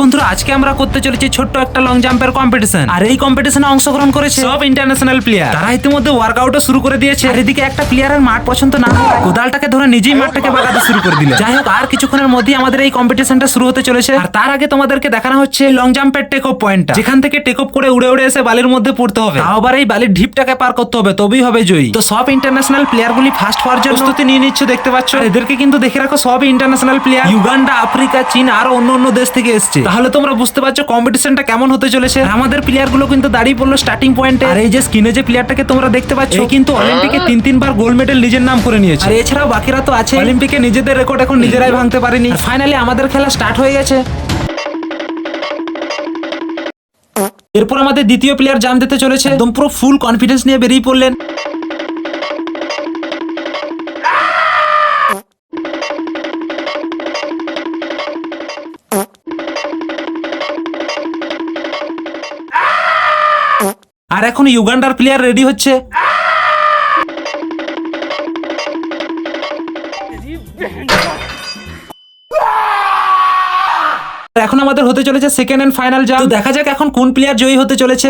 বন্ধুরা আজকে আমরা করতে চলেছি ছোট্ট একটা লং জাম্পের কম্পিটিশন। আর এই কম্পিটিশনে অংশগ্রহণ করেছে সব ইন্টারন্যাশনাল প্লেয়ার। তারা ইতিমধ্যে ওয়ার্কআউটও শুরু করে দিয়েছে। আর এদিকে একটা প্লেয়ারের মাঠ পছন্দ না হয় কোদালটাকে ধরে নিজেই মাঠটাকে বাগাতে শুরু করে দিল। যাই হোক, আর কিছুক্ষণের মধ্যেই আমাদের এই কম্পিটিশনটা শুরু হতে চলেছে। আর তার আগে তোমাদেরকে দেখানো হচ্ছে লং জাম্পের টেক অফ পয়েন্টটা, যেখান থেকে টেক অফ করে উড়ে উড়ে এসে বালির মধ্যে পড়তে হবে। তাও আবার এই বালির ঢিপটাকে পার করতে হবে, তবেই হবে জয়ী। তো সব ইন্টারন্যাশনাল প্লেয়ারগুলি ফার্স্ট হওয়ার জন্য প্রস্তুতি নিয়ে নিচ্ছ, দেখতে পাচ্ছ। এদেরকে কিন্তু দেখে রাখো, সব ইন্টারন্যাশনাল প্লেয়ার, ইউগান্ডা, আফ্রিকা, চীন আর অন্য দেশ থেকে এসেছে। তাহলে তোমরা বুঝতে পারছো কম্পিটিশনটা কেমন হতে চলেছে। আমাদের প্লেয়ার গুলো কিন্তু দাঁড়িয়ে পড়লো স্টার্টিং পয়েন্টে। আর এই যে স্ক্রিনে যে প্লেয়ারটাকে তোমরা দেখতে পাচ্ছ, এই কিন্তু অলিম্পিকে 3 বার গোল্ড মেডেল নিজের নাম করে নিয়েছে। আর এছাড়াও বাকিরা তো আছে, অলিম্পিকে নিজেদের রেকর্ড এখন নিজেরাই ভাঙতে পারেনি। ফাইনালি আমাদের খেলা স্টার্ট হয়ে গেছে। এরপর আমাদের দ্বিতীয় প্লেয়ার জাম্প দিতে চলেছে, একদম পুরো ফুল কনফিডেন্স নিয়ে বেরিয়ে পড়লেন। আর এখন ইউগান্ডার প্লেয়ার রেডি হচ্ছে। এখন আমাদের হতে চলেছে সেকেন্ড এন্ড ফাইনাল জাম্প। দেখা যাক এখন কোন প্লেয়ার জয়ী হতে চলেছে।